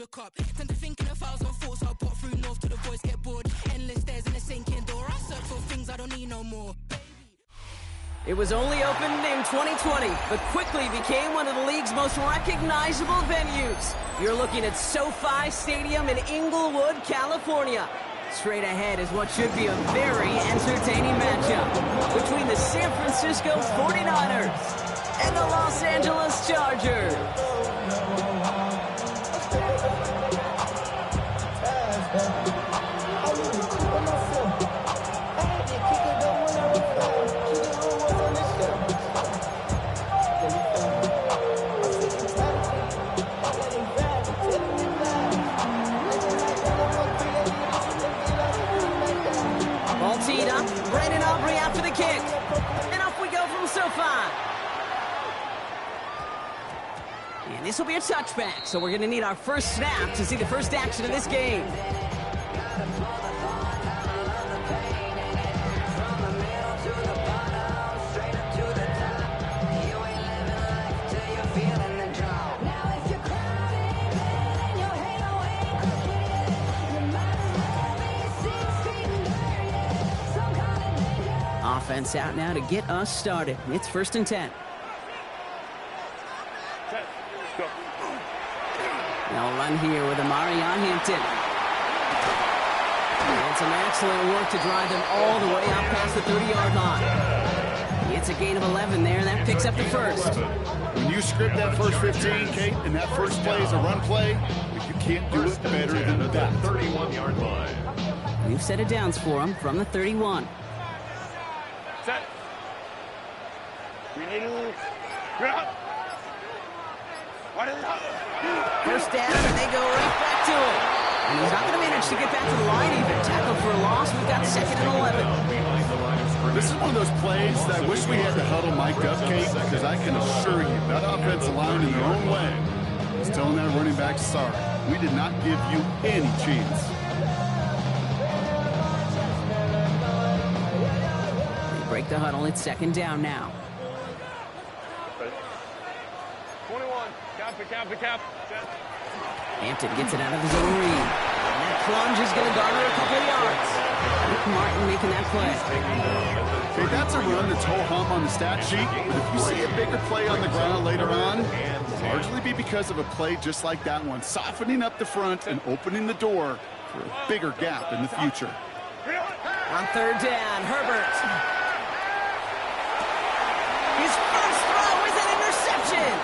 your cup. Tend to think in 1,000 thoughts. I bought through north till the boys get bored. Endless stairs in a sinking door. I search for things I don't need no more. It was only opened in 2020, but quickly became one of the league's most recognizable venues. You're looking at SoFi Stadium in Inglewood, California. Straight ahead is what should be a very entertaining matchup between the San Francisco 49ers and the Los Angeles Chargers. Brandon Aubrey out for the kick. And off we go from SoFi. And this will be a touchback, so we're going to need our first snap to see the first action of this game. Offense out now to get us started. It's 1st and 10. They'll run here with Amari on Hampton. And some excellent work to drive them all the way out past the 30-yard line. It's a gain of 11 there, and that picks up the first. When you script that first 15, Kate, and that first play is a run play, you can't do it better than that. 31-yard line. We've set it downs for them from the 31. Set. First down, and they go right back to it. And he's not going to manage to get back to the line even. Tackle for a loss. We've got 2nd and 11. This is one of those plays that I wish we had the huddle mic'd up, Kate, because I can assure you that offensive line in their own way is telling that running back, sorry, we did not give you any chance. They break the huddle. It's 2nd down now. 21. Cap. Hampton gets it out of his own read. And that plunge is going to garner a couple of yards. Rick Martin making that play. Okay, that's a run that's ho-hum on the stat sheet, but if you see a bigger play on the ground later on, it'll largely be because of a play just like that one, softening up the front and opening the door for a bigger gap in the future. On 3rd down, Herbert. His first throw is an interception.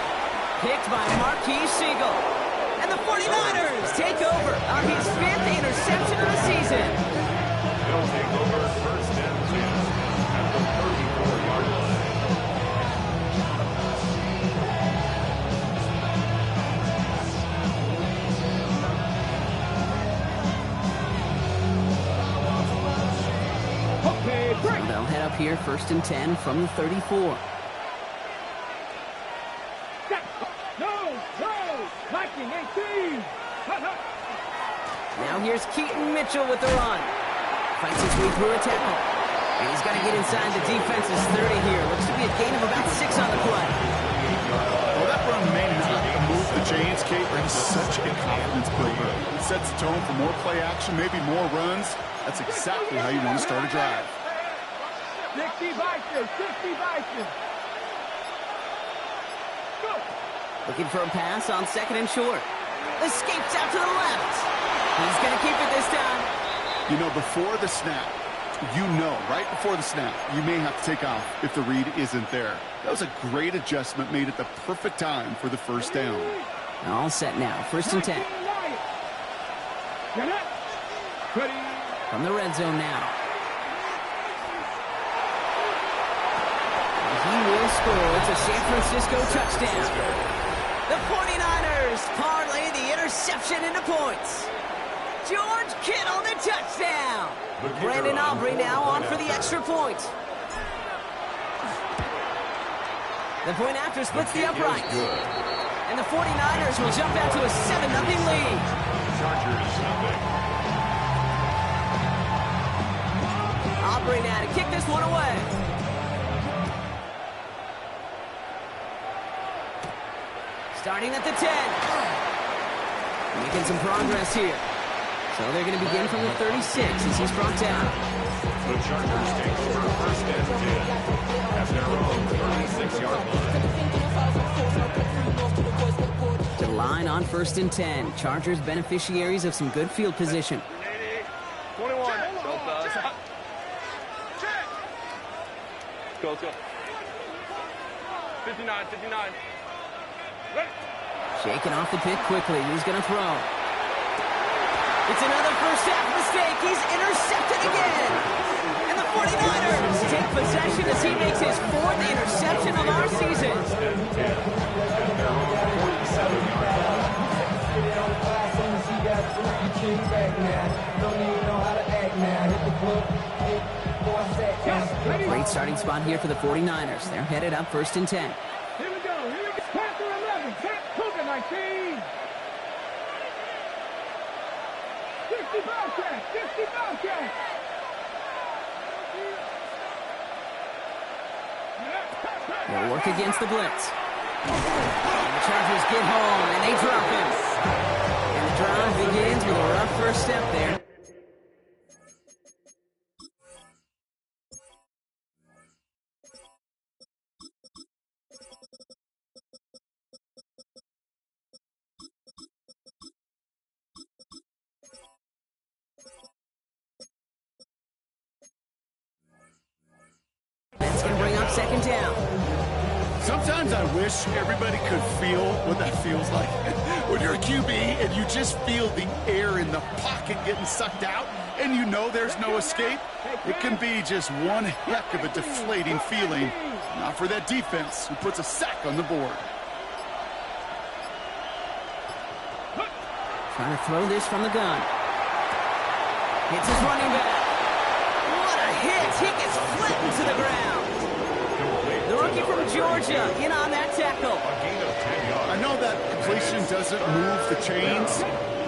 Picked by Marquise Siegel. And the 49ers take over on his 5th interception of the season. They'll take over 1st and 10 at the 34-yard line. Okay, great. They'll head up here 1st and 10 from the 34. Now here's Keaton Mitchell with the run. Fights his way through a tackle. And he's got to get inside the defense's 30 here. Looks to be a gain of about 6 on the play. Well, that run may not move the chains, Kate, but it's such a confidence builder. It sets the tone for more play action, maybe more runs. That's exactly how you want to start a drive. 60 Bison. Go. Looking for a pass on 2nd and short. Escapes out to the left. He's going to keep it this time. You know, before the snap, right before the snap, you may have to take off if the read isn't there. That was a great adjustment made at the perfect time for the first down. All set now, 1st and 10. From the red zone now. And he will score. It's a San Francisco touchdown. The 49ers parlay the interception into points. George Kittle, the touchdown. Brandon Aubrey now on for the extra point. The point after splits the upright. And the 49ers will jump out to a 7-0 lead. Aubrey now to kick this one away. Starting at the 10. Making some progress here. So they're going to begin from the 36 as he's brought down. The Chargers take over first and 10 at their own 36-yard line. To the line on 1st and 10. Chargers beneficiaries of some good field position. 21. Go, go. 59, 59. Shaking off the pick quickly. He's going to throw. It's another first half mistake. He's intercepted again. And the 49ers take possession as he makes his 4th interception of our season. Great starting spot here for the 49ers. They're headed up 1st and 10. Here we go. Panther 11. Cougar 19. 60 Bobcat. 60 Bobcat. They'll work against the blitz. And the Chargers get home, and they drop him. And the drive begins with a rough first step there. That's going to bring up 2nd down. Sometimes I wish everybody could feel what that feels like. When you're a QB and you just feel the air in the pocket getting sucked out and you know there's no escape, it can be just one heck of a deflating feeling. Not for that defense who puts a sack on the board. Trying to throw this from the gun. Hits his running back. What a hit! He gets flattened to the ground. The rookie from Georgia in on that tackle. I know that completion doesn't move the chains.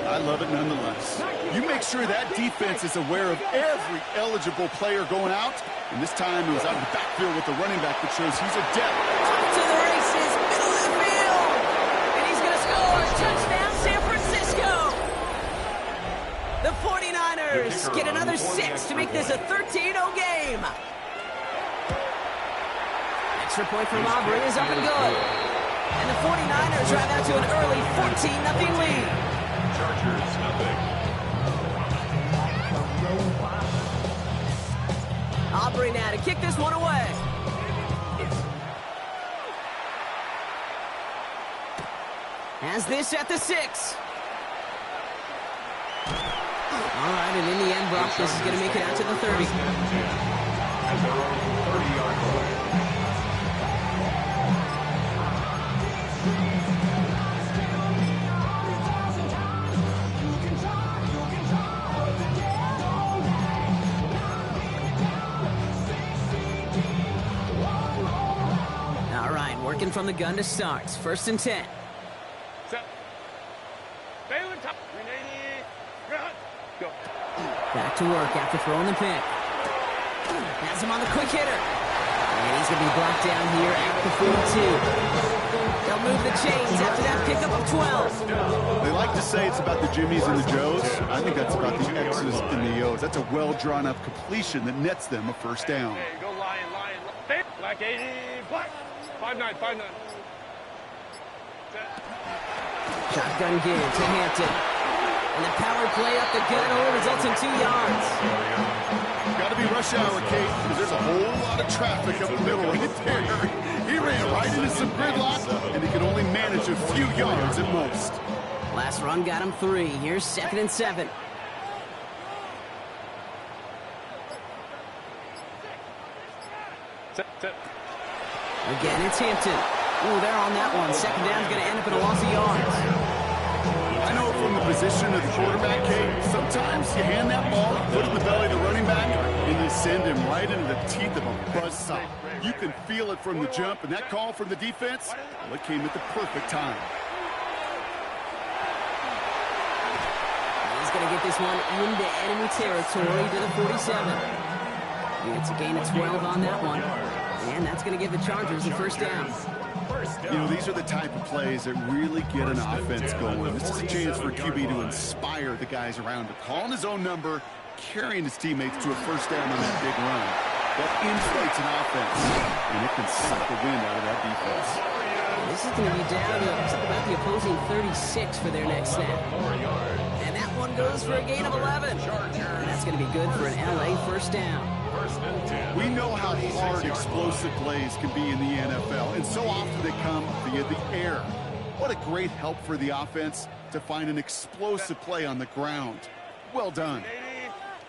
I love it nonetheless. You make sure that defense is aware of every eligible player going out. And this time it was out of the backfield with the running back that shows he's adept. Off to the races, middle of the field. And he's going to score. Touchdown, San Francisco. The 49ers get another 6 to make this a 13-0 game. Extra point from Aubrey is up and good. And the 49ers drive out to an early 14-0 lead. Chargers, nothing. Aubrey now to kick this one away. Has this at the 6. All right, and in the end, Brock, this is going to make it out to the 30. At their own 30-yard line. All right, working from the gun to start. 1st and 10. Set. Bailey top. 380. Go. Back to work after throwing the pick. Has him on the quick hitter. And he's going to be blocked down here at the 42. They'll move the chains after that pickup of 12. They like to say it's about the Jimmies and the Joes. I think that's about the X's and the O's. That's a well-drawn-up completion that nets them a first down. Hey, go Lion. Black 80. Black. 5'9", 5'9". Shotgun give to Hampton. And the power play up the gut only results in 2 yards. Got to be rush hour, Kate, because there's a whole lot of traffic up the middle right there. He ran right into some gridlock, and he could only manage a few yards at most. Last run got him 3. Here's 2nd and 7. Set. Again, it's Hampton. Ooh, they're on that one. 2nd down's going to end up in a loss of yards. I know from the position of the quarterback, Kate, sometimes you hand that ball, put it in the belly of the running back, and you send him right into the teeth of a buzzsaw. You can feel it from the jump, and that call from the defense, well, it came at the perfect time. He's going to get this one into enemy territory to the 47. It's a gain of 12 on that one. And that's going to give the Chargers a first down. You know, these are the type of plays that really get an offense going. This is a chance for QB to inspire the guys around him. Calling his own number, carrying his teammates to a first down on that big run. That inflates an offense, and it can suck the wind out of that defense. This is going to be down to about the opposing 36 for their next snap. And that one goes for a gain of 11. And that's going to be good for an LA first down. We know how hard explosive plays can be in the NFL, and so often they come via the air. What a great help for the offense to find an explosive play on the ground. Well done.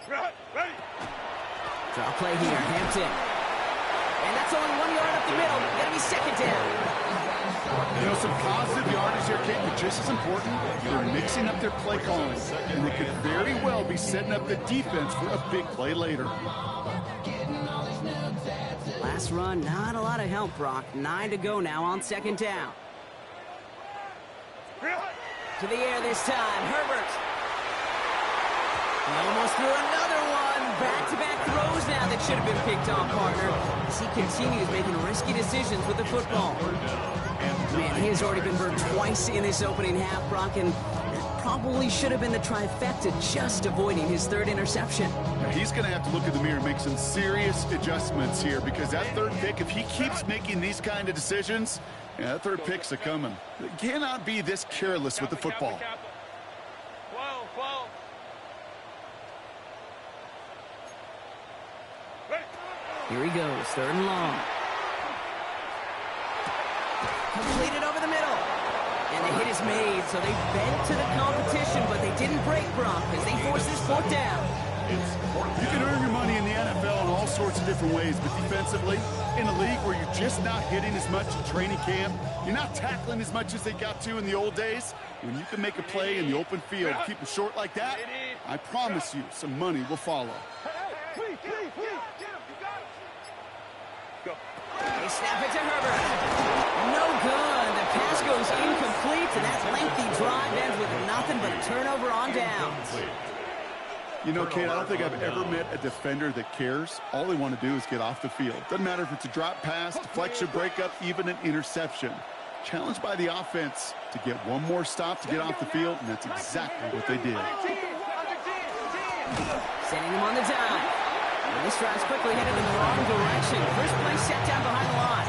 Draw play here, Hampton. And that's only 1 yard up the middle. Going to be second down. You know, some positive yardage here, Kate, but just as important, they're mixing up their play calling, and they could very well be setting up the defense for a big play later. Last run, not a lot of help, Brock. 9 to go now on second down. To the air this time, Herbert. He almost threw another one. Back-to-back throws now that should have been picked off, partner, as he continues making risky decisions with the football. Man, he has already been burned twice in this opening half, Brock, and that probably should have been the trifecta, just avoiding his third interception. Now, he's going to have to look in the mirror and make some serious adjustments here, because that third pick, if he keeps making these kind of decisions, yeah, that third pick's a-coming. He cannot be this careless with the football. Here he goes, third and long. Completed over the middle. And the hit is made, so they bent to the competition, but they didn't break, Brock, as they force this fourth down. You can earn your money in the NFL in all sorts of different ways, but defensively, in a league where you're just not hitting as much in training camp, you're not tackling as much as they got to in the old days, when you can make a play in the open field, keep them short like that, I promise you some money will follow. They snap it to Herbert. No good. The pass goes incomplete, and that lengthy drive ends with nothing but a turnover on downs. You know, Kate, I don't think I've ever met a defender that cares. All they want to do is get off the field. Doesn't matter if it's a drop pass, deflection, breakup, even an interception. Challenged by the offense to get one more stop to get off the field, and that's exactly what they did. Sending him on the down. And this drive's quickly headed in the wrong direction. First play set down behind the line.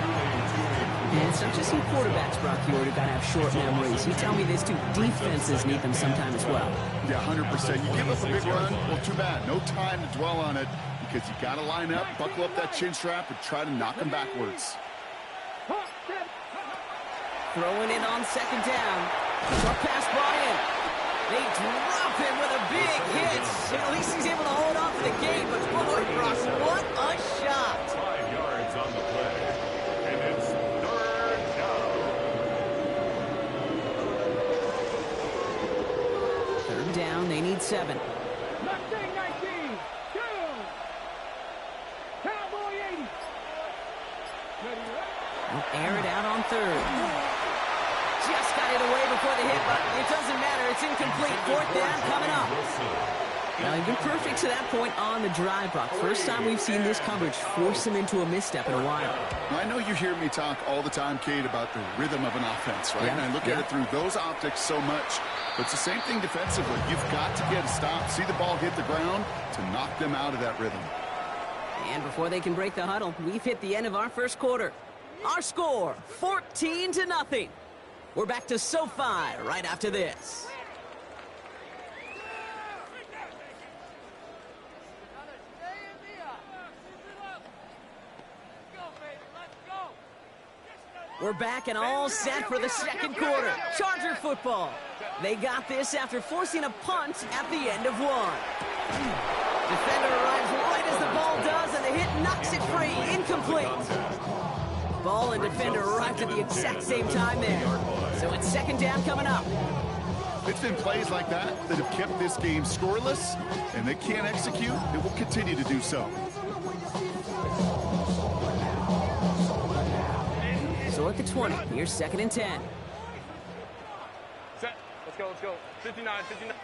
And it's not just some quarterbacks, Brock, you got to have short memories. You tell me this too. Defenses need them sometime as well. Yeah, 100%. You give up a big run, well, too bad. No time to dwell on it, because you got to line up, buckle up that chin strap, and try to knock them backwards. Throwing in on second down. Short pass brought in. They drop him with a big hit. At least he's able to hold on to the game, but boy, Brock, what a shot. 5 yards on the play, and it's third down. Third down, they need 7. 19, 2. Cowboy 80. We'll air it out on third. Just got it away before the hit, but it doesn't matter. It's incomplete. Fourth down coming up. Now, he's been perfect to that point on the drive, Brock. First time we've seen this coverage force him into a misstep in a while. I know you hear me talk all the time, Kate, about the rhythm of an offense, right? Yeah, And I look at it through those optics so much. But it's the same thing defensively. You've got to get a stop, see the ball hit the ground to knock them out of that rhythm. And before they can break the huddle, we've hit the end of our first quarter. Our score, 14-0. We're back to SoFi right after this. We're back and all set for the second quarter. Charger football. They got this after forcing a punt at the end of one. Defender arrives right as the ball does, and the hit knocks it free. Incomplete. Ball and defender arrived at the exact same time there. So it's second down coming up. It's been plays like that that have kept this game scoreless, and they can't execute. It will continue to do so. So at the 20, here's second and 10. Set. Let's go, let's go. 59, 59.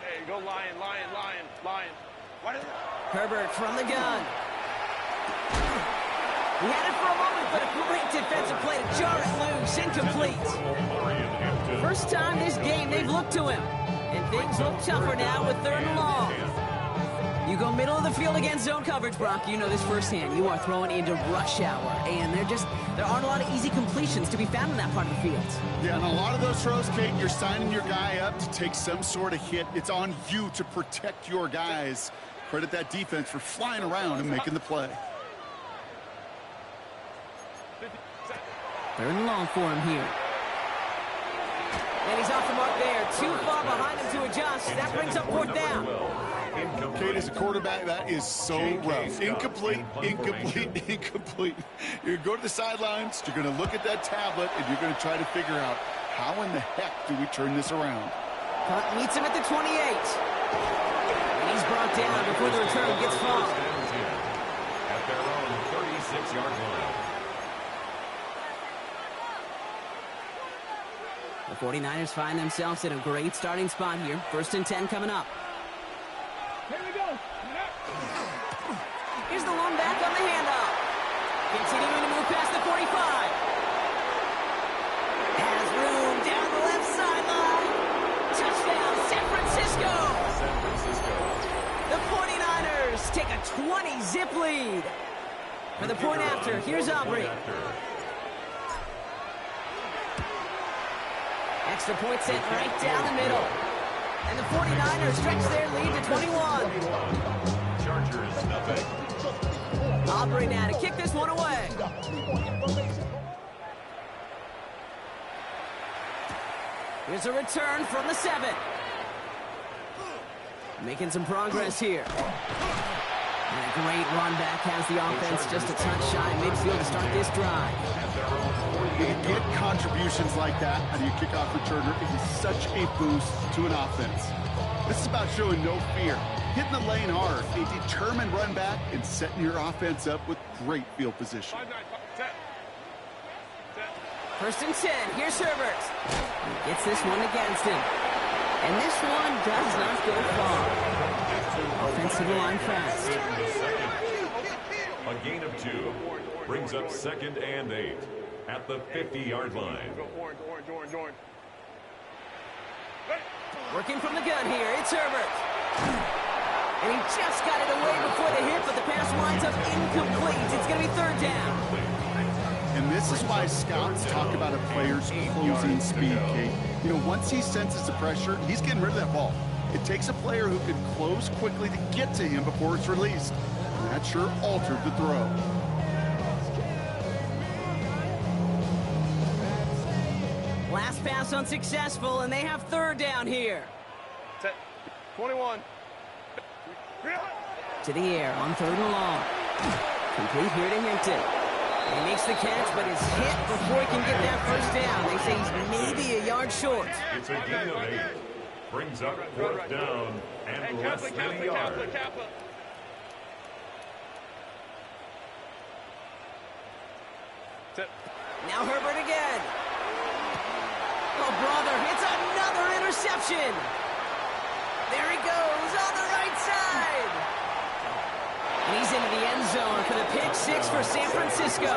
Hey, go Lion. Herbert from the gun. He had it for a moment, but a great defensive play to jar it loose. Incomplete. First time this game they've looked to him. And things look tougher now with 3rd and long. You go middle of the field against zone coverage, Brock. You know this firsthand. You are throwing into rush hour. And there aren't a lot of easy completions to be found in that part of the field. Yeah, and a lot of those throws, Kate, you're signing your guy up to take some sort of hit. It's on you to protect your guys. Credit that defense for flying around and making the play. 3rd and long for him here. And he's off the mark there. Too far behind him to adjust. That brings up 4th down. Kate, as a quarterback, that is so rough. Incomplete, incomplete, incomplete. You're going to go to the sidelines, you're going to look at that tablet, and you're going to try to figure out how in the heck do we turn this around. Punt meets him at the 28. And he's brought down before the return gets fouled. At their own 36-yard line. The 49ers find themselves in a great starting spot here. 1st and 10 coming up. Here we go. Here's the long back on the handoff. Continuing to move past the 45. Has room down the left sideline. Touchdown, San Francisco. San Francisco. The 49ers take a 20-zip lead. For the point after, here's Aubrey. Extra point sent right down the middle. And the 49ers stretch their lead to 21. Chargers, nothing. Aubrey now to kick this one away. Here's a return from the 7. Making some progress here. And a great run back has the offense just a touch shy midfield to start this drive. When you get contributions like that out of your kickoff returner, it is such a boost to an offense. This is about showing no fear, hitting the lane hard, a determined run back, and setting your offense up with great field position. 1st and 10. Here's Herbert. He gets this one against him. And this one does not go far. Offensive line fast. A gain of 2 brings up 2nd and 8 at the 50-yard line. Working from the gun here, it's Herbert. And he just got it away before the hit, but the pass winds up incomplete. It's going to be 3rd down. And this is why scouts talk about a player's closing speed, Kate. You know, once he senses the pressure, he's getting rid of that ball. It takes a player who can close quickly to get to him before it's released. And that sure altered the throw. Last pass unsuccessful, and they have 3rd down here. 21. To the air on 3rd and long. Complete here to Hinton. He makes the catch, but is hit before he can get that 1st down. They say he's maybe a yard short. It's a gain of 8. Brings up 4th down and less than a yard. Now Herbert again. Oh, brother, it's another interception. There he goes on the right side. And he's into the end zone for the pick 6 for San Francisco.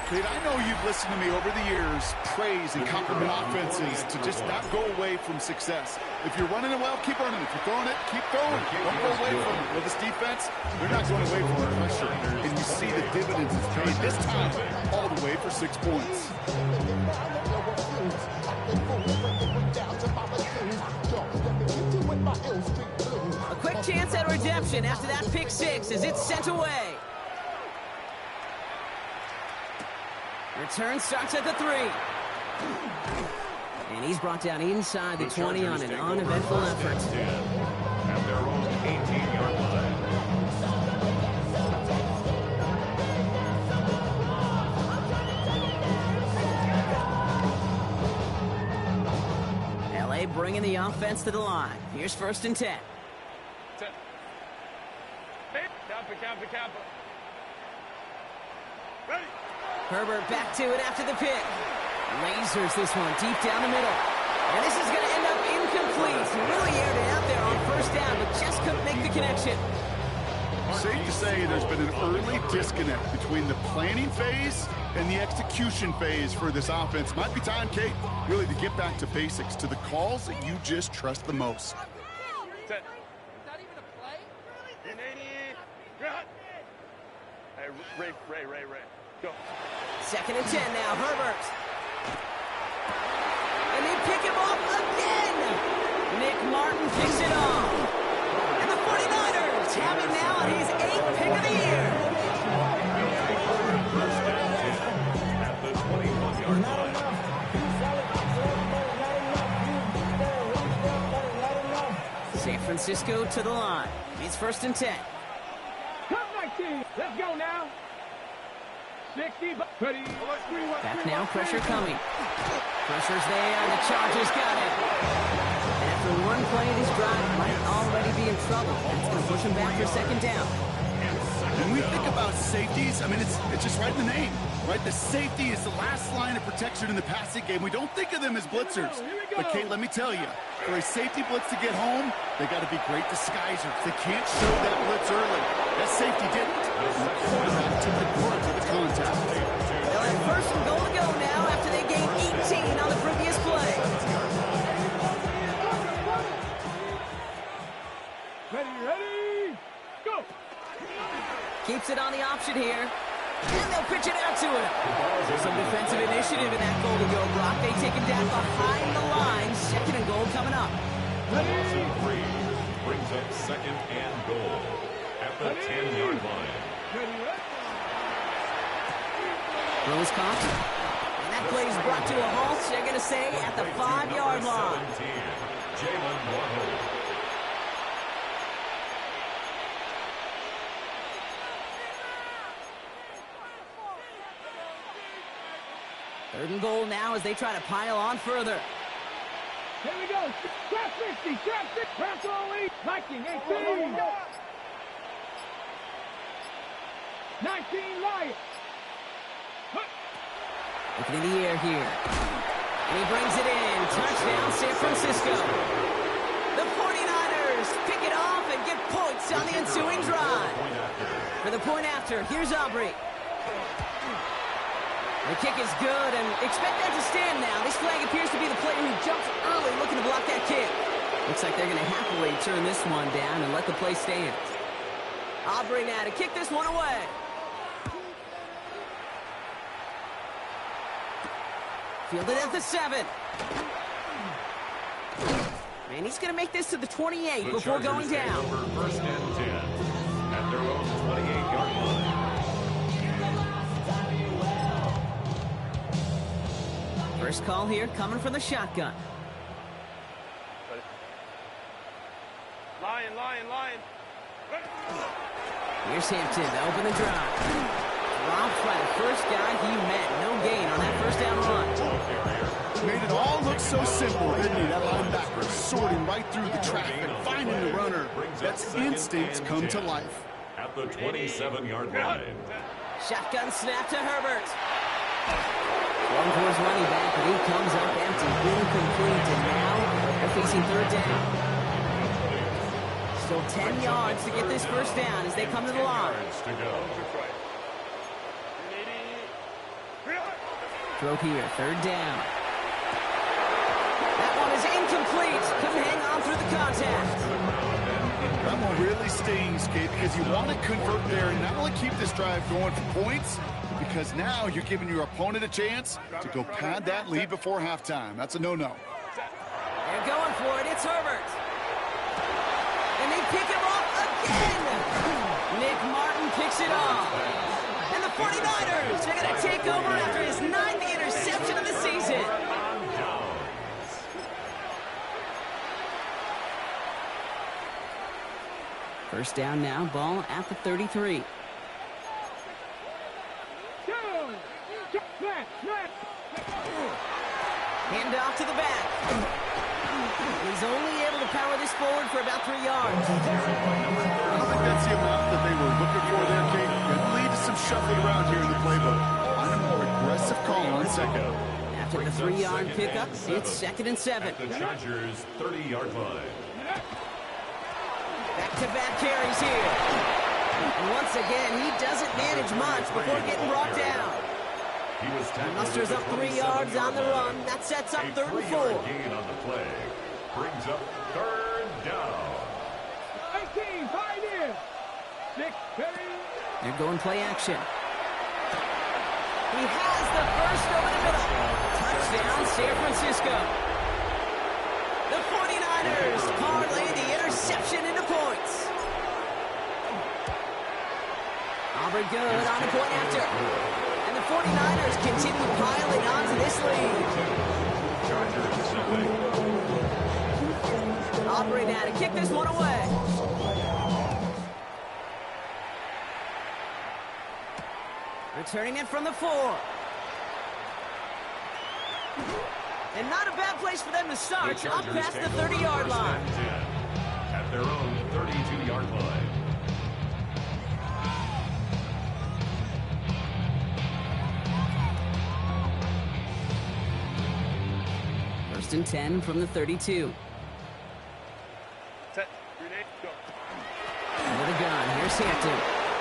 Kate, I know you've listened to me over the years praise and compliment offenses to just not go away from success. If you're running it well, keep running. If you're throwing it, keep throwing. Don't go away from it. Well, this defense, they're not going away from the pressure. And you see the dividends it's paid this time all the way for 6 points. A quick chance at redemption after that pick 6 as it's sent away. Return starts at the 3. And he's brought down inside the 20 on an uneventful effort. At their own 18-yard line. LA bringing the offense to the line. Here's 1st and 10. Kappa. Ready. Herbert back to it after the pick. Lasers this one deep down the middle. And this is going to end up incomplete. He really aired it out there on 1st first down, but just couldn't make the connection. Safe to say there's been an early disconnect between the planning phase and the execution phase for this offense. Might be time, Kate, really to get back to basics, to the calls that you just trust the most. Set. Is that even a play? Hey, Ray. Go. 2nd and 10 now, Herbert. And they pick him off again. Nick Martin picks it off. And the 49ers have him now on his 8th pick of the year. At the 21-yard line. San Francisco to the line. It's 1st and 10. Come 19. Let's go now. 60. Back now, pressure coming. Pressure's there, and the Chargers got it. And after one play in his drive, might already be in trouble. That's going to push him back for 2nd down. When we think about safeties, I mean, it's just right in the name, right? The safety is the last line of protection in the passing game. We don't think of them as blitzers. But, Kate, let me tell you, for a safety blitz to get home, they got to be great disguisers. They can't show that blitz early. That safety didn't. And the quarterback took the brunt of the contact. They'll have 1st and goal to go now after they gained 18 on the previous play. Ready, go! Keeps it on the option here. And they'll pitch it out to him. Some defensive initiative in that goal to go block. They take it down behind the line. 2nd and goal coming up. Three brings up 2nd and goal at the 10-yard line. Throws caught. And that play is brought to a halt. They're going to say at the 5-yard line. 17, Jalen Waddle. 3rd and goal now as they try to pile on further. Here we go. Trap 60. Trap 6. Press only. Viking 18. 19 Lions. Looking in the air here. And he brings it in. Touchdown, San Francisco. The 49ers pick it off and get points on the ensuing drive. For the point after, here's Aubrey. The kick is good, and expect that to stand now. This flag appears to be the player who jumps early looking to block that kick. Looks like they're going to happily turn this one down and let the play stand. Aubrey now to kick this one away. Fielded at the 7. And he's going to make this to the 28 before going down. 1st and 10 at their own 28-yard line. First call here coming from the shotgun. Lion. Here's Hampton to open the drive. Dropped by the first guy he met. No gain on that 1st down run. Made it all look so simple, didn't he? That linebacker sorting right through the traffic, finding the runner. That's instincts come to life. At the 27-yard line. Shotgun snap to Herbert. One towards running back, but he comes up empty, incomplete, and now they're facing 3rd down. Still 10 yards to get this 1st down as they come to the line. Throw here, 3rd down. That one is incomplete. Couldn't hang on through the contact. That one really stings, Kate, because you want to convert there and not only keep this drive going for points, because now you're giving your opponent a chance to go pad that lead before halftime. That's a no-no. They're going for it. It's Herbert. And they pick him off again. Nick Martin picks it off. And the 49ers are going to take over after his 9th interception of the season. First down now, ball at the 33. Hand off to the back. He's only able to power this forward for about 3 yards. I don't think that's the amount that they were looking for there, Kate. It lead to some shuffling around here in the playbook. Find a more aggressive call on 2nd. After the 3-yard pickup, it's 2nd and 7. At the Chargers' 30-yard line. Back-to-back carries here. And once again, he doesn't manage much before getting brought down. He musters up 3 yards on the run. That sets up 3rd and 4. Gain on the play brings up 3rd down. 18, 5 in. 6, carry. They're going play action. He has the first over the middle. Touchdown, San Francisco. The 49ers parlay the interception into points. Auburn good on the point after. And the 49ers continue piling onto this lead. Auburn now to kick this one away. Returning it from the 4. And not a bad place for them to start, up past the 30-yard line. At their own 32-yard line. First and 10 from the 32. Set. Grenade. Go. With a gun, here's Hampton.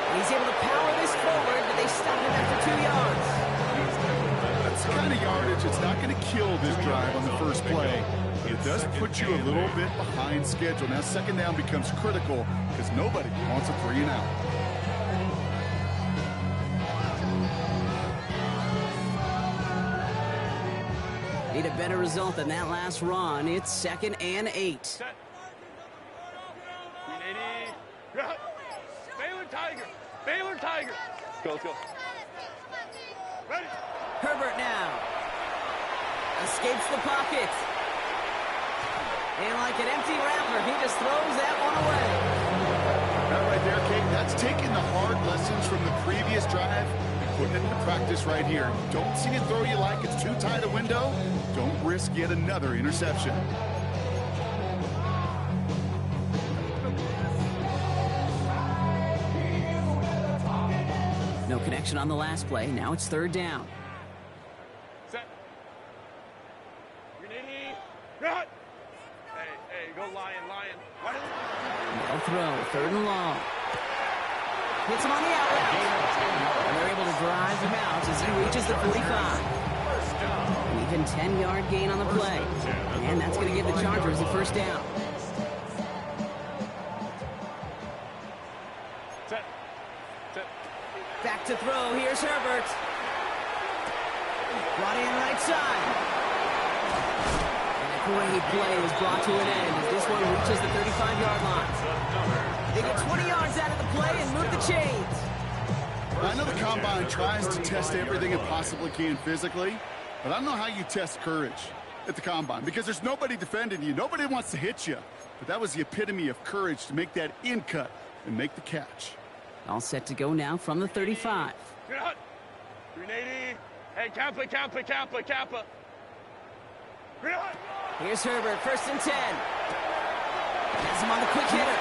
And he's able to power this forward, but they stop him after 2 yards. That's the kind of yardage it's not going to kill this drive on the first play, but it does put you a little bit behind schedule. Now, second down becomes critical because nobody wants a 3 and out. Need a better result than that last run. It's 2nd and 8. Set. 380. Cut. Baylor Tiger. Baylor Tiger. Let's go. Ready. Herbert now. Escapes the pocket. And like an empty wrapper, he just throws that one away. That right there, Kate, that's taking the hard lessons from the previous drive and putting it into practice right here. Don't see it throw you like it's too tight a window. Don't risk yet another interception. No connection on the last play. Now it's 3rd down. Set. Grenade. Cut. Hey, go Lion. What is it? No throw. 3rd and long. Hits him on the out route. And they're able to drive him out as he reaches the 45. An even 10-yard gain on the play. And that's going to give the Chargers the 1st down. Set. Back to throw. Here's Herbert. Brought in right side. And a great play was brought to an end as this one reaches the 35-yard line. They get 20 yards out of the play and move the chains. I know the Combine tries to test everything it possibly can physically, but I don't know how you test courage at the Combine because there's nobody defending you. Nobody wants to hit you. But that was the epitome of courage to make that in cut and make the catch. All set to go now from the 35. Cut. 380. Hey, Kappa. Cut. Here's Herbert, 1st and 10. Has him on the quick hitter.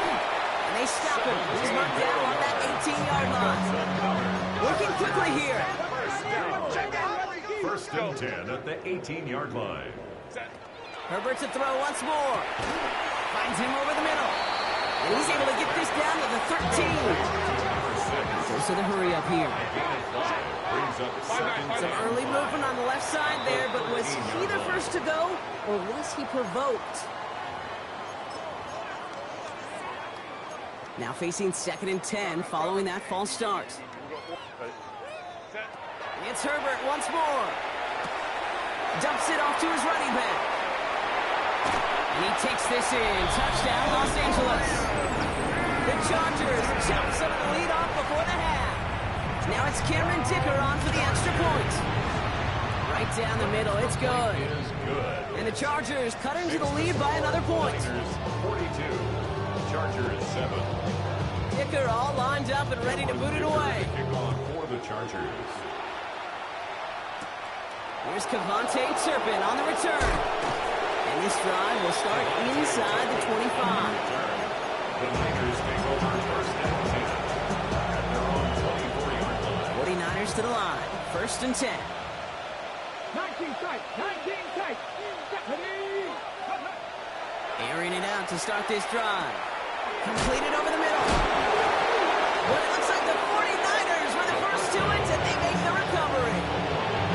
And they stop him. He's marked down on that 18-yard line. Working quickly here. 1st and 10 at the 18-yard line. Set. Herbert to throw once more. Finds him over the middle. And he's able to get this down to the 13. Goes to the hurry up here. Some early movement on the left side there, but was he the first to go, or was he provoked? Now facing 2nd and 10 following that false start. It's Herbert once more. Dumps it off to his running back. And he takes this in. Touchdown, Los Angeles. The Chargers chop some of the lead off before the half. Now it's Cameron Dicker on for the extra point. Right down the middle, it's good. And the Chargers cut into the lead by another point. 42, Chargers 7. Dicker all lined up and ready to boot it away. Kick off for the Chargers. Here's Cavante Turpin on the return. And this drive will start inside the 25. The Niners take over 1st and 10 at their own 24-yard line. 49ers to the line. 1st and 10. 19 tight. Airing it out to start this drive. Completed over the middle. But it looks like the 49ers were the first to it, and they make the recovery.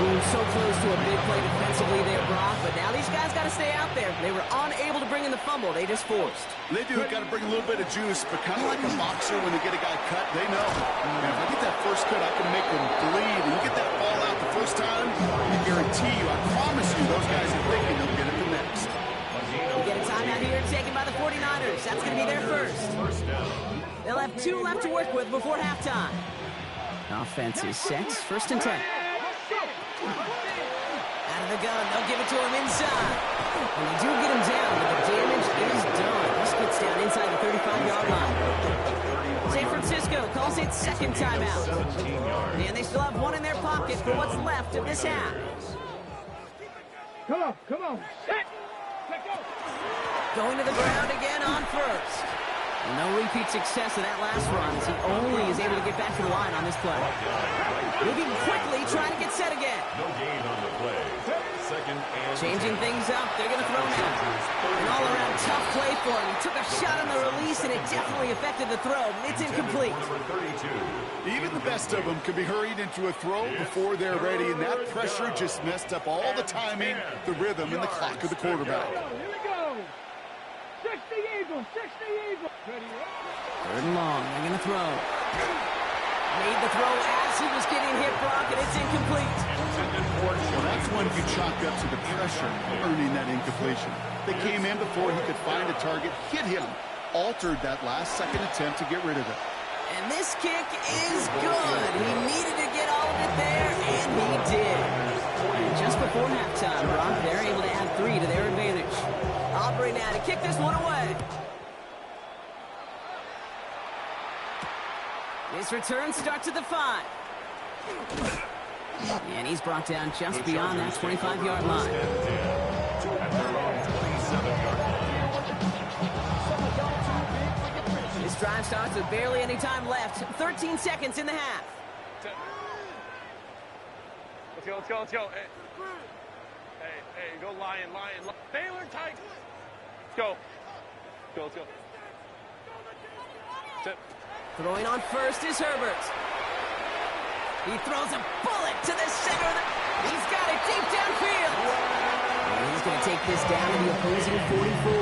Ooh, so close to a big play defensively there, Brock, but now these guys got to stay out there. They were unable to bring in the fumble. They just forced. They do got to bring a little bit of juice, but kind of like a boxer when they get a guy cut, they know. If I get that first cut, I can make them bleed. And you get that ball out the first time, I guarantee you, I promise you, those guys are thinking they'll get it the next. We get a timeout here taken by the 49ers. That's going to be their first. They'll have 2 left to work with before halftime. Offense is set. First and 10. Out of the gun. They'll give it to him inside. And they do get him down, but the damage is done. This gets down inside the 35-yard line. San Francisco calls it second timeout. And they still have 1 in their pocket for what's left of this half. Come on. Set. Let go. Going to the ground again on first. No repeat success of that last run as he only is able to get back to the line on this play. Moving quickly, trying to get set again. No gain on the play. Second and Changing things up. They're going to throw now. An all-around tough play for him. He took a shot on the release, and it definitely affected the throw. It's incomplete. number 32. Even the best of them can be hurried into a throw before they're ready, and that pressure just messed up all the timing, the rhythm, and the clock of the quarterback. Here we go. 60 Eagles. Ready, Third and long. They're going to throw. Made the throw as he was getting hit, Brock, and it's incomplete. Well, that's one you chalk up to the pressure earning that incompletion. They came in before he could find a target, hit him, altered that last-second attempt to get rid of it. And this kick is good. He needed to get all of it there, and he did. And just before halftime, Brock, they're able to add 3 to their advantage. Aubrey now to kick this one away. This return starts at the 5. And he's brought down just beyond that 25-yard line. This drive starts with barely any time left. 13 seconds in the half. Let's go. Hey, go Lion. Baylor tight. Let's go. Sit. Throwing on first is Herbert. He throws a bullet to the center of the... He's got it deep downfield. And he's going to take this down to the opposing 44.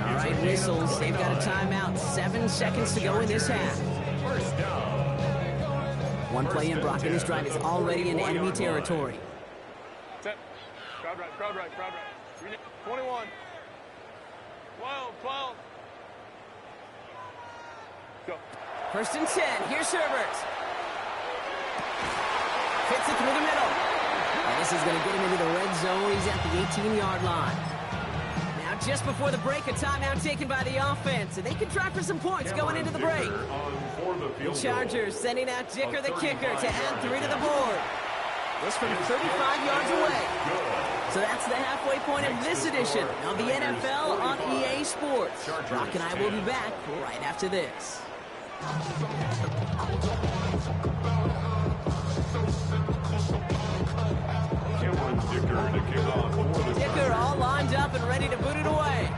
All right, whistles. They've got a timeout. 7 seconds to go in this half. First down. One play in, Brock, and this drive is already in enemy territory. Set. Crowd right. 21. 12. Go. First and 10. Here's Herbert. Fits it through the middle. And this is going to get him into the red zone. He's at the 18-yard line. Now, just before the break, a timeout taken by the offense. And they can try for some points going into the break. The Chargers sending out Dicker, the kicker, to add 3 to the board. This from 35 yards away. So that's the halfway point of this edition of the NFL on EA Sports. Brock and I will be back right after this. Dicker all lined up and ready to boot it away.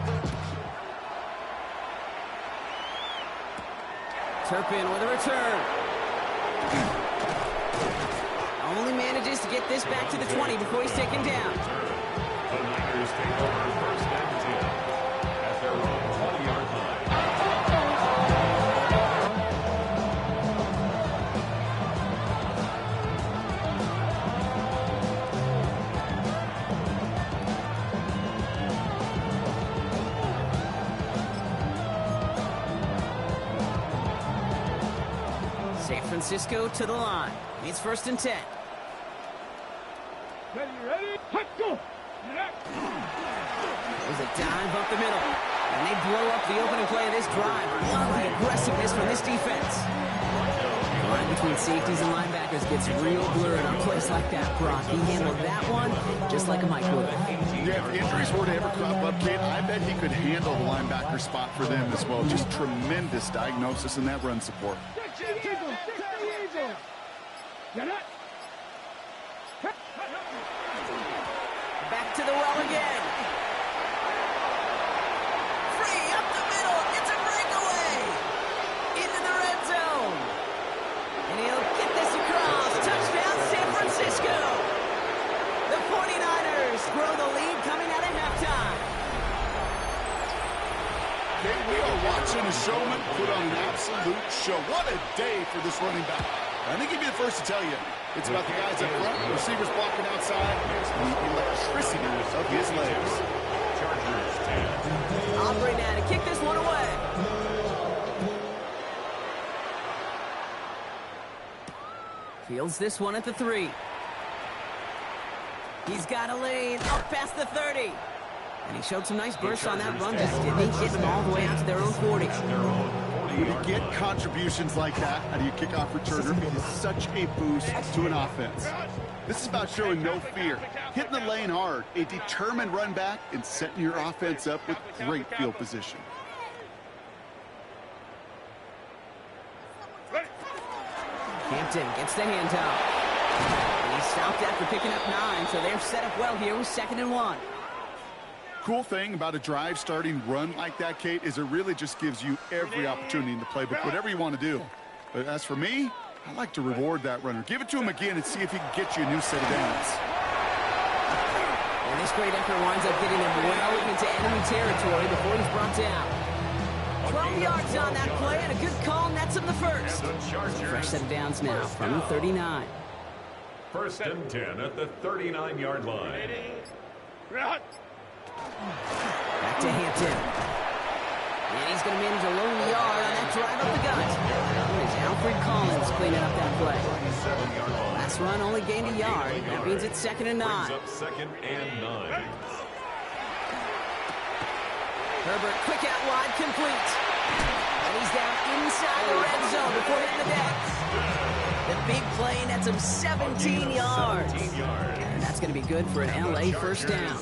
Turpin with a return. Only manages to get this back to the 20 before he's taken down. The Niners take over first and 10 at their own 20-yard line. San Francisco to the line. It's first and 10. Ready? Let's go. There's a dive up the middle. And they blow up the opening play of this drive. Love the aggressiveness from this defense. The line between safeties and linebackers gets real blurred on plays like that, Brock. He handled that one just like a Mike would. Yeah, if injuries were to ever crop up, Kate, I bet he could handle the linebacker spot for them as well. Just tremendous diagnosis in that run support. 60 Eagles. Get it. Back to the well again. Free up the middle. It's a break exhibition, a showman, put on an absolute show. What a day for this running back. I think he'd be the first to tell you, it's about the guys up front, receivers blocking outside, and the electricity of his legs. Chargers 10. Aubrey now to kick this one away. Fields this one at the 3. He's got a lane up past the 30. And he showed some nice bursts on that run, just didn't get them all the way out to their own 40. When you get contributions like that out of your kickoff returner, it is such a boost to an offense. This is about showing no fear, hitting the lane hard, a determined run back, and setting your offense up with great field position. Hampton gets the handoff. He stopped after picking up 9, so they're set up well here with 2nd and 1. Cool thing about a drive starting run like that, Kate, is it really just gives you every opportunity in the playbook, whatever you want to do. But as for me, I like to reward that runner. Give it to him again and see if he can get you a new set of downs. And this great effort winds up getting him well into enemy territory before he's brought down. 12 yards on that play, and a good call nets him the first. Fresh set of downs now from the 39. 1st and 10 at the 39-yard line. Back to Hampton. And he's going to manage a lone yard on that drive up the gut. It's Alfred Collins cleaning up that play. Last run only gained a yard. That means it's 2nd and 9. Brings up 2nd and 9. Herbert quick out wide, complete. And he's down inside the red zone before hitting the deck. The big play nets him 17 yards. And that's going to be good for an LA first down.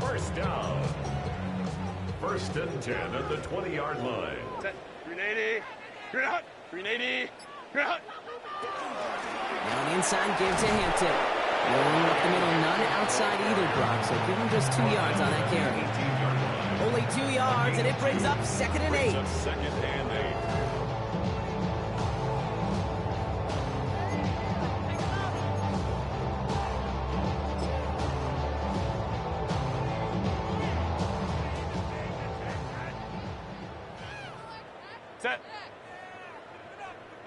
First down. 1st and 10 at the 20-yard line. Set. 380. 380. Now an inside give to Hampton. No one up the middle, none outside either, Brock. So give him just 2 yards on that carry. Only 2 yards, and it brings up 2nd and 8. 2nd and 8. Set.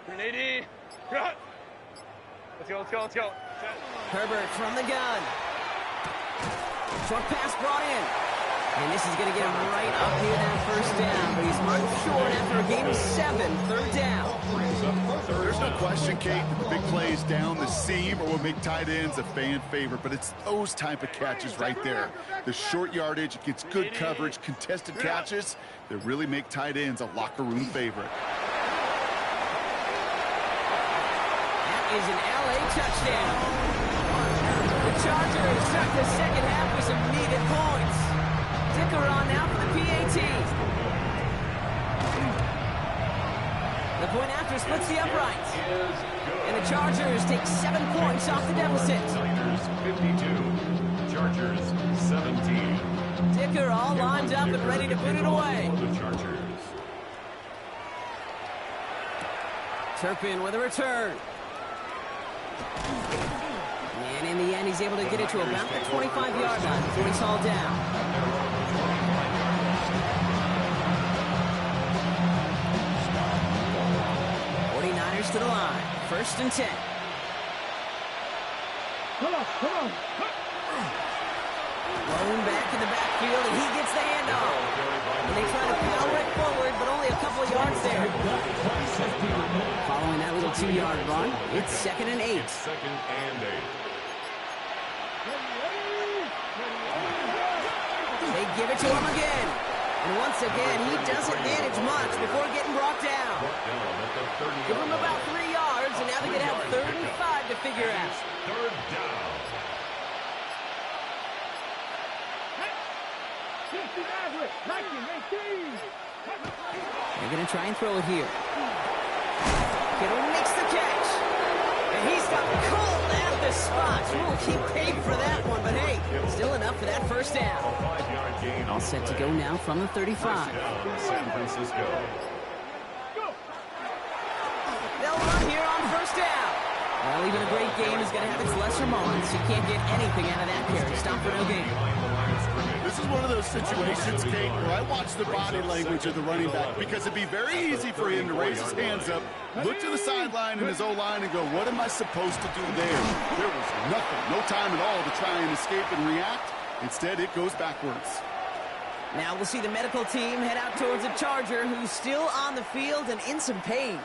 380. Let's go. Set. Herbert from the gun. Short pass brought in. And this is going to get him right up near that first down. But he's run short after a gain of 7, 3rd down. There's no question, Kate, that the big plays down the seam or will make tight ends a fan favorite. But it's those type of catches right there. The short yardage, it gets good coverage, contested catches that really make tight ends a locker room favorite. Is an LA touchdown. The Chargers start the second half with some needed points. Dicker on now for the PAT. The point after splits the uprights. And the Chargers take 7 points off the deficit. Niners 52. Chargers 17. Dicker all lined up and ready to put it away. The Chargers. Turpin with a return. And in the end, he's able to get it to about the 25-yard line before he's hauled down. To the line. 1st and 10. Come on. Blown back in the backfield, and he gets the handoff. And they try to power it forward, but only a couple of yards there. Following that little 2-yard run, it's 2nd and 8. 2nd and 8. They give it to him again. And once again, he doesn't manage much before getting brought down. Give him about 3 yards, and now they're going to have 3rd and 5 to figure out. 3rd down. They're going to try and throw it here. Kittle makes the catch. And he's got cold at the spot. Ooh, he paid for that one, but hey, still enough for that first down. A 5-yard gain. All set to go now from the 35. Down, San Francisco. They'll run here on 1st down. Well, even a great game is going to have its lesser moments. You can't get anything out of that carry. Stop for no gain. This This is one of those situations, Kate, where I watch the body language of the running back because it'd be very easy for him to raise his hands up, look to the sideline in his O-line and go, what am I supposed to do there? There was nothing, no time at all to try and escape and react. Instead, it goes backwards. Now we'll see the medical team head out towards a Charger who's still on the field and in some pain.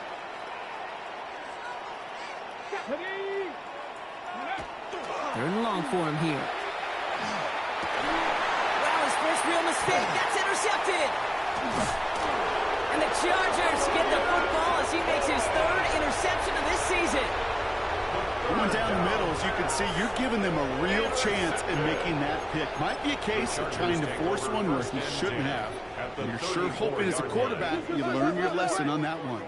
They're in long for him here. Wow, his first real mistake. That's intercepted. And the Chargers get the football as he makes his third interception of this season. Going down the middle, as you can see, you're giving them a real chance in making that pick. Might be a case of trying to force one where he shouldn't have. And you're sure hoping as a quarterback you learn your lesson on that one.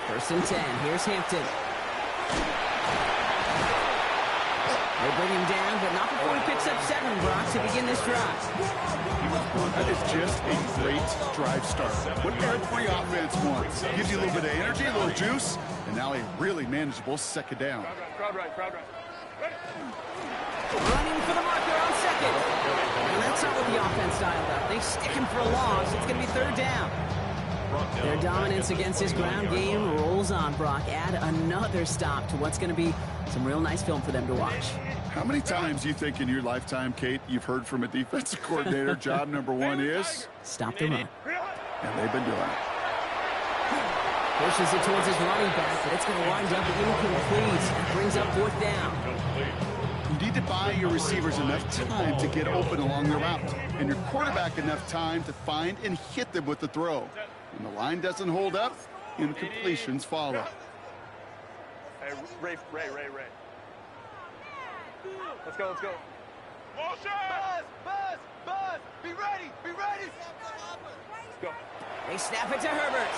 1st and 10. Here's Hampton. They bring him down, but not before he picks up 7, Brock, to begin this drive. That is just a great drive start. What every offense wants. Gives you a little bit of energy, a little juice, and now a really manageable 2nd down. Crowd right. Running for the marker on 2nd. And that's not what the offense dialed up. They stick him for a loss. It's going to be 3rd down. Their dominance against this ground game rolls on, Brock. Add another stop to what's going to be some real nice film for them to watch. How many times do you think in your lifetime, Kate, you've heard from a defensive coordinator, job number 1 is? Stop the run. And they've been doing it. Pushes it towards his running back, but it's going to wind up incomplete. That brings up 4th down. You need to buy your receivers enough time to get open along the route, and your quarterback enough time to find and hit them with the throw. When the line doesn't hold up, incompletions follow. Hey, Ray. Let's go. Motion! Buzz! Be ready! Let's go. They snap it to Herbert.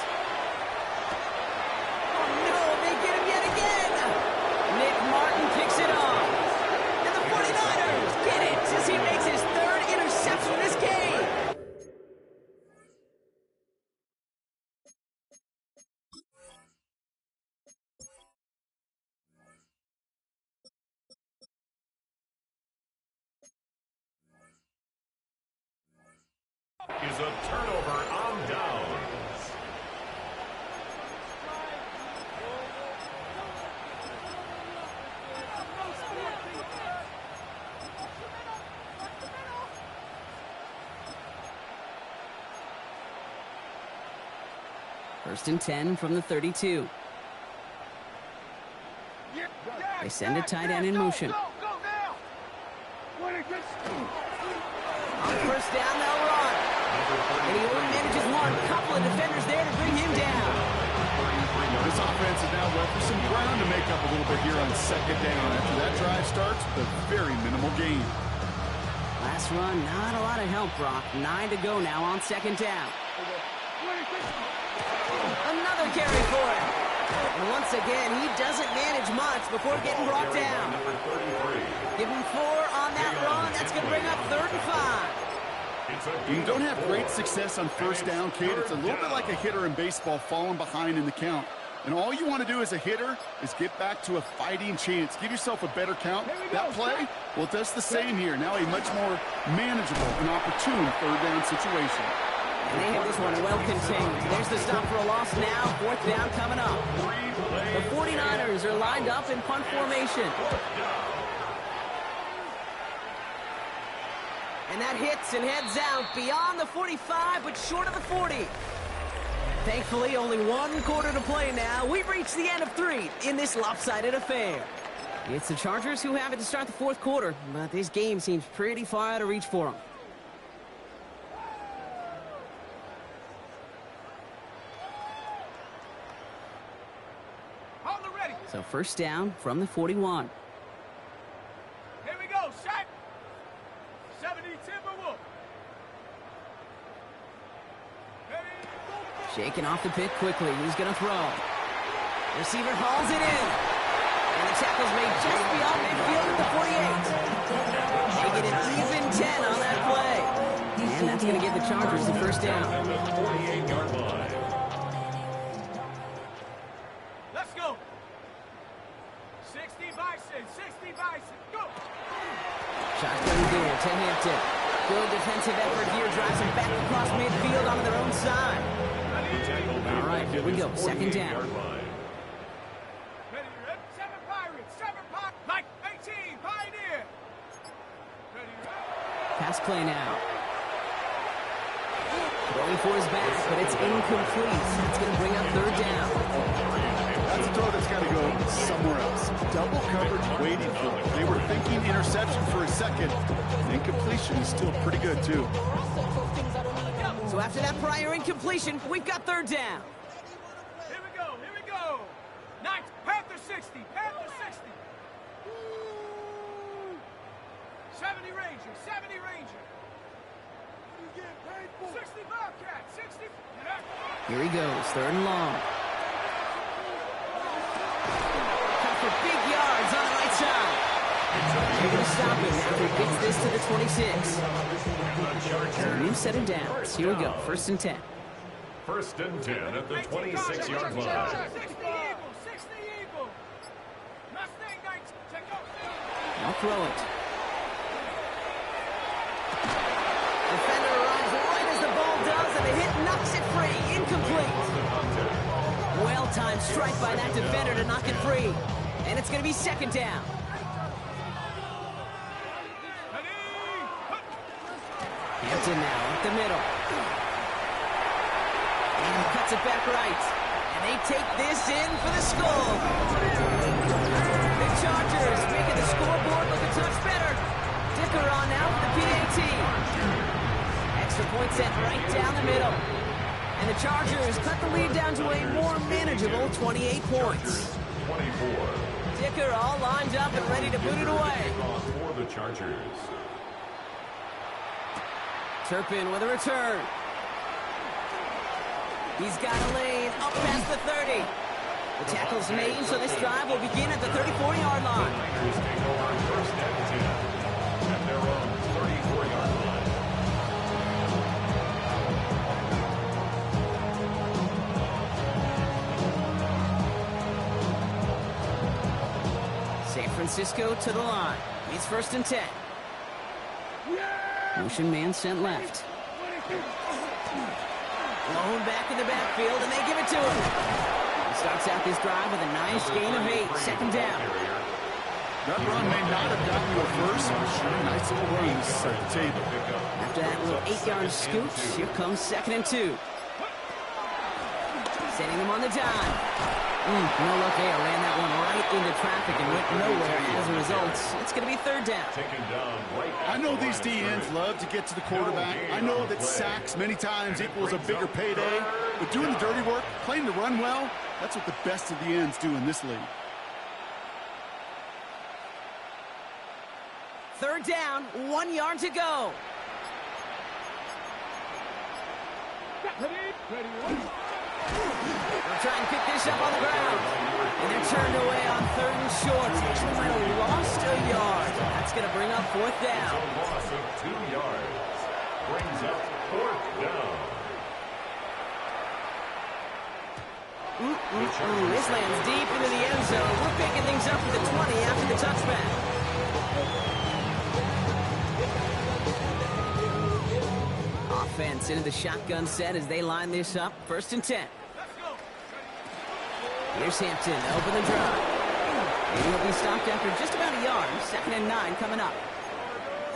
Oh, no, they get him yet again. Nick Martin picks it off. And the 49ers get it as he makes his 3rd interception of this game. Is a turnover on downs. First and 10 from the 32. They send a tight end in motion. Go now! On 1st down, they'll run. And he only manages one. Couple of defenders there to bring him down. This offense is now left with some ground to make up a little bit here on 2nd down. After that drive starts with a very minimal gain. Last run, not a lot of help, Brock. 9 to go now on 2nd down. Another carry for him. And once again, he doesn't manage much before getting brought down. Give him 4 on that run. That's going to bring up 3rd and 5. You don't have great success on 1st down, Kate. It's a little bit like a hitter in baseball falling behind in the count. And all you want to do as a hitter is get back to a fighting chance. Give yourself a better count. That play, well, it does the same here. Now a much more manageable and opportune 3rd down situation. And they have this one well contained. There's the stop for a loss now. 4th down coming up. The 49ers are lined up in punt formation. And that hits and heads out beyond the 45, but short of the 40. Thankfully, only 1 quarter to play now. We've reached the end of 3 in this lopsided affair. It's the Chargers who have it to start the 4th quarter, but this game seems pretty far out of reach for them. So 1st down from the 41. Here we go, set! 70 Timberwolf. Shaking off the pick quickly. Who's going to throw? Receiver hauls it in. And the tackle's made just beyond midfield at the 48. They get an even 10 on that play. And that's going to give the Chargers the 1st down. 48-yard line. Let's go! 60 Bison, go! to Hampton. Good defensive effort here. Drives them back across midfield onto their own side. All right, here we go. Second down. Seven Pirates, like 18, Pioneer. Pass play now. Going for his back, but it's incomplete. That's going to bring up third down. That's a throw that's got to go somewhere else. Double coverage waiting for it. They were thinking interception for a second. Incompletion is still pretty good, too. So after that prior incompletion, we've got third down. Here we go. Ninth, Panther 60, Panther 60. 70 Ranger. 60 Bobcat, 60. Here he goes, third and long. Cut for big yards on the right side. They're going to stop him after he gets this to the 26. So a new set of downs. Here we go, first and 10. First and 10 at the 26-yard line. 60 Eagle. Mustang 19, check out. I'll throw it. Defender arrives right as the ball does, and the hit knocks it free. Incomplete. Well-timed strike by that defender to knock it free. And it's going to be second down. Hampton now up the middle. And cuts it back right. And they take this in for the score. The Chargers making the scoreboard look a touch better. Dicker on now for the PAT. Extra point set right down the middle. And the Chargers cut the lead down to a more manageable 28 points. 24. Dicker all lined up and ready to boot it away. For the Chargers. Turpin with a return. He's got a lane up past the 30. The tackle's made, so this drive will begin at the 34-yard line. Niners take over first and 10 at their own 34-yard line. San Francisco to the line. He's first and 10. Motion man sent left. Blown back in the backfield, and they give it to him. He starts out this drive with a nice gain of 8. Second down. That run may not have gotten you a first, but sure, nice little run to set the table. After that little 8-yard scoot, here comes second and 2. Setting them on the dime. No look there. Ran that one right into traffic and went nowhere. As a result, it's going to be third down. I know these DNs love to get to the quarterback. I know that sacks many times equals a bigger payday. But doing the dirty work, playing the run well, that's what the best of the ends do in this league. Third down, 1 yard to go. They'll try and pick this up on the ground. And they're turned away on third and short. Actually might have lost a yard. That's going to bring up fourth down. A loss of 2 yards. Brings up fourth down. This lands deep into the end zone. We're picking things up at the 20 after the touchback. Offense into the shotgun set as they line this up. First and 10. Here's Hampton to open the drive. And he'll be stopped after just about a yard. Second and 9 coming up.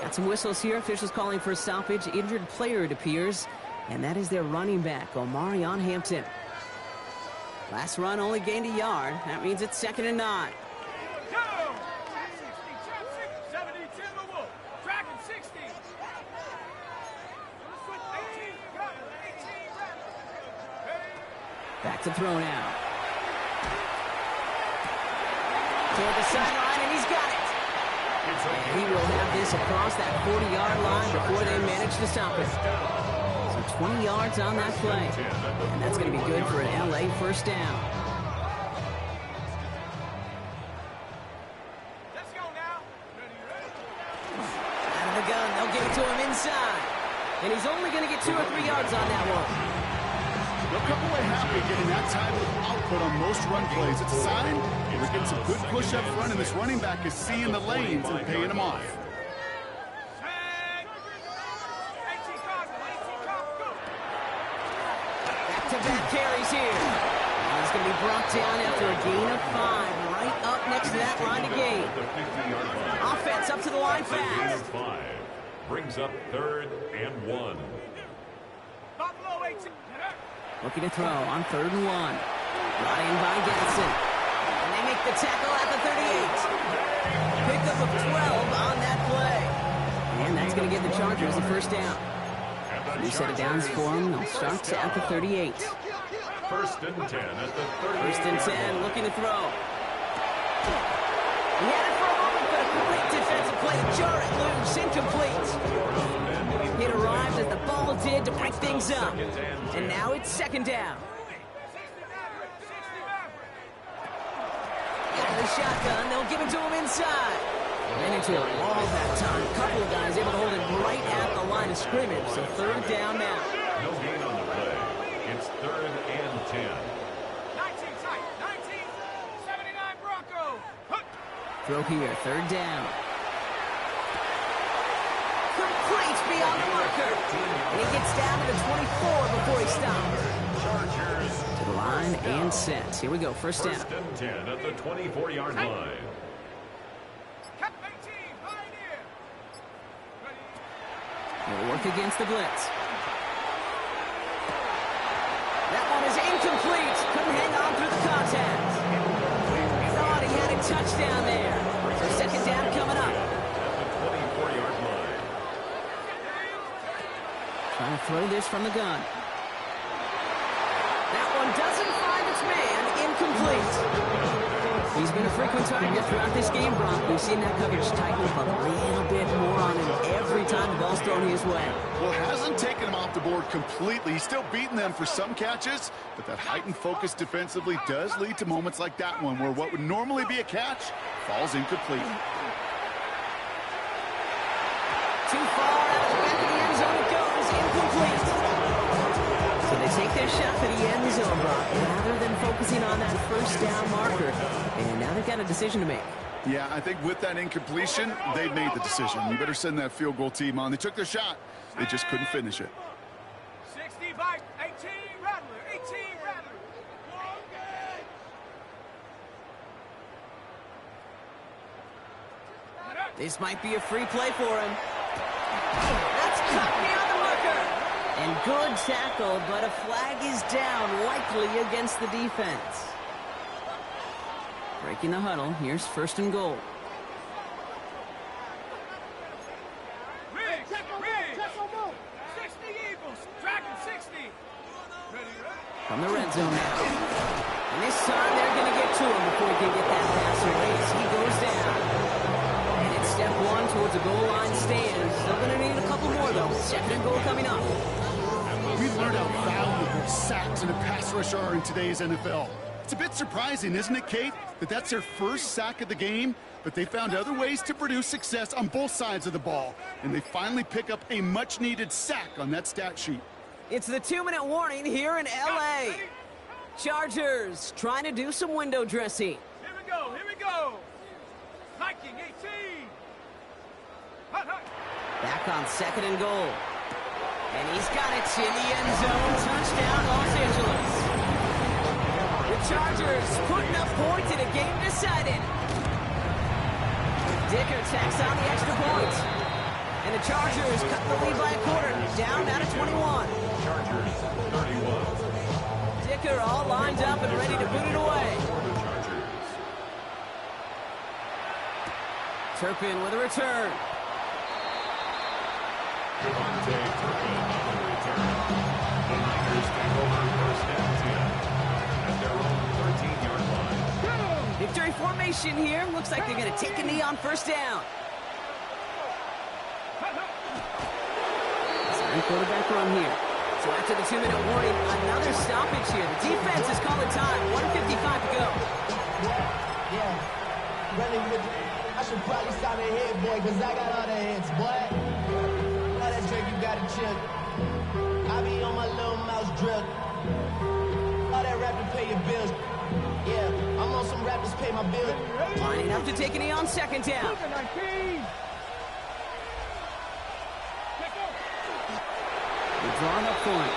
Got some whistles here. Officials calling for a stoppage. Injured player, it appears. And that is their running back, Omarion Hampton. Last run only gained a yard. That means it's second and 9. Back to throw now. Toward the sideline, and he's got it. And he will have this across that 40-yard line before they manage to stop it. So 20 yards on that play. And that's going to be good for an LA first down. Let's go now. Out of the gun, they'll give it to him inside. And he's only going to get 2 or 3 yards on that one. They'll come away happy getting that type of output on most run plays. It's a sign we're getting some good push up front, and this running back is seeing the lanes and paying them off. carries here. He's going to be brought down after a gain of 5, right up next to that line of gain. Offense up to the line fast. 5 brings up 3rd and 1. Looking to throw on 3rd and 1. Brought in by Gatson. And they make the tackle at the 38. Pickup of 12 on that play. And that's going to give the Chargers a first down. New set of downs for them. They'll start at the 38. 1st and 10 at the 38. 1st and 10, looking to throw. He had it for a moment, but a great defensive play to jar it loose, incomplete. It arrived as the ball did to break things up. And now it's 2nd down. Out of the shotgun, they'll give it to him inside. Ran into a wall that time. A couple of guys able to hold it right at the line of scrimmage. So 3rd down now. No gain on the play. It's 3rd and 10. 19 tight. 19. 79 Bronco. Throw here, 3rd down. Complete beyond the marker. And he gets down to the 24 before he stops. Chargers To the line and set. Here we go, 1st down. 1st and 10 at the 24-yard line. He'll work against the blitz. That one is incomplete. Couldn't hang on through the contact. Thought he had a touchdown there. So 2nd down coming up. At the 24-yard line. Trying to throw this from the gun. That one doesn't find its man. Incomplete. He's been a frequent target throughout this game, Brock. We've seen that coverage tighten up a little bit more on him every time the ball's thrown his way. Well, hasn't taken him off the board completely. He's still beating them for some catches, but that heightened focus defensively does lead to moments like that one where what would normally be a catch falls incomplete. Too far out of the back of the end zone it goes. Incomplete. So they take their shot for the end zone, Brock, rather than focusing on that 1st down marker. And now they've got a decision to make. Yeah, I think with that incompletion, they've made the decision. You better send that field goal team on. They took their shot. They just couldn't finish it. 60 by 18 Rattler. 18 Rattler. This might be a free play for him. That's cut beyond the marker. And good tackle, but a flag is down, likely against the defense. Breaking the huddle. Here's 1st and goal. Riggs. 60 Eagles. Dragon 60. From the red zone now. And this time they're going to get to him before he can get that pass away. He goes down. And it's step 1 towards a goal line stand. Still going to need a couple more, though. 2nd and goal coming up. We've learned how valuable sacks and a pass rush are in today's NFL. It's a bit surprising, isn't it, Kate, that that's their first sack of the game, but they found other ways to produce success on both sides of the ball, and they finally pick up a much-needed sack on that stat sheet. It's the 2-minute warning here in LA. Chargers trying to do some window dressing. Here we go. Here we go. Viking 18. Back on 2nd and goal. And he's got it in the end zone. Touchdown, Los Angeles. The Chargers putting up points in a game decided. Dicker tacks on the extra point. And the Chargers cut the lead by a quarter. Down out of 21. Chargers 31. Dicker all lined up and ready to boot it away. Turpin with a return. Devontae Turpin on the return. The Niners take over 1st and 10 at their own 13-yard line. Victory formation here. Looks like they're going to take a knee on 1st down. Sign quarterback run here. So after the 2-minute warning, another stoppage here. The defense is calling time. 1:55 to go. Yeah. Running with, I should probably stop it here, boy, because I got all the hits, boy. All that drink, you got to chill. I be on my little mouse drill. All that rap to pay your bills. Yeah, I'm on some rappers pay my bills. Lining up to take a knee on 2nd down. 19. They're drawing up for it.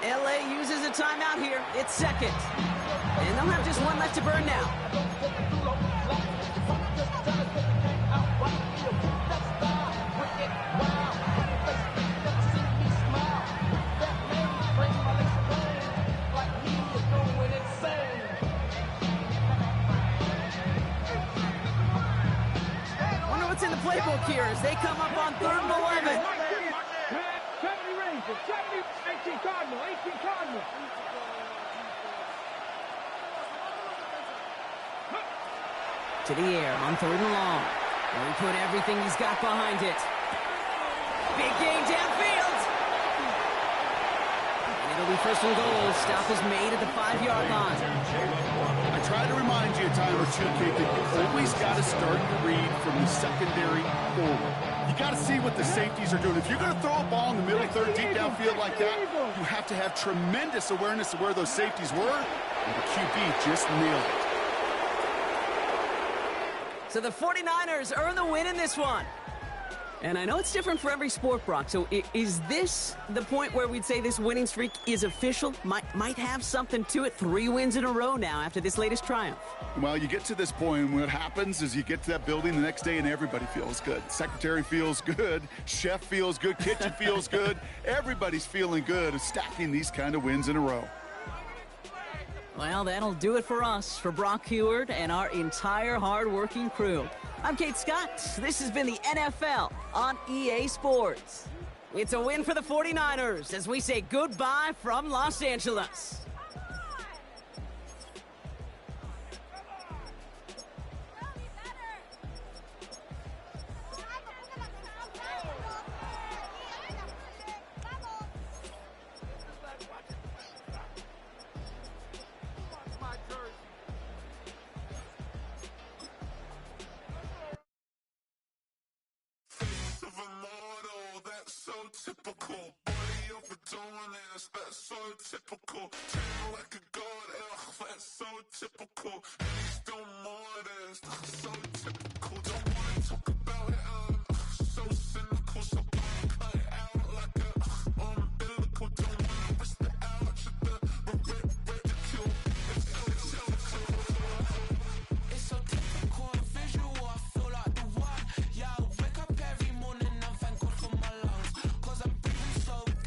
LA uses a timeout here. It's second. And they'll have just one left to burn now. Wonder what's in the playbook here as they come up on 3rd and 11. 70 Rangers, 70, 18 Cardinal, 18 Cardinal. To the air on 3rd and long. And he put everything he's got behind it. Big gain downfield. And it'll be 1st and goal. Stop is made at the 5-yard line. I try to remind you a time or two, kid, that you always got to start your read from the secondary forward. You got to see what the safeties are doing. If you're going to throw a ball in the middle third deep downfield like that, you have to have tremendous awareness of where those safeties were, and the QB just nailed it. So the 49ers earn the win in this one. And I know it's different for every sport, Brock. So is this the point where we'd say this winning streak is official? Might have something to it. 3 wins in a row now after this latest triumph. Well, you get to this point, and what happens is you get to that building the next day and everybody feels good. Secretary feels good. Chef feels good. Kitchen feels good. Everybody's feeling good of stacking these kind of wins in a row. Well, that'll do it for us, for Brock Heward and our entire hard-working crew. I'm Kate Scott. This has been the NFL on EA Sports. It's a win for the 49ers as we say goodbye from Los Angeles. Typical, body overdoing it, that's so typical. Treating like a god, ugh, that's so typical. And he's still more, that's so typical.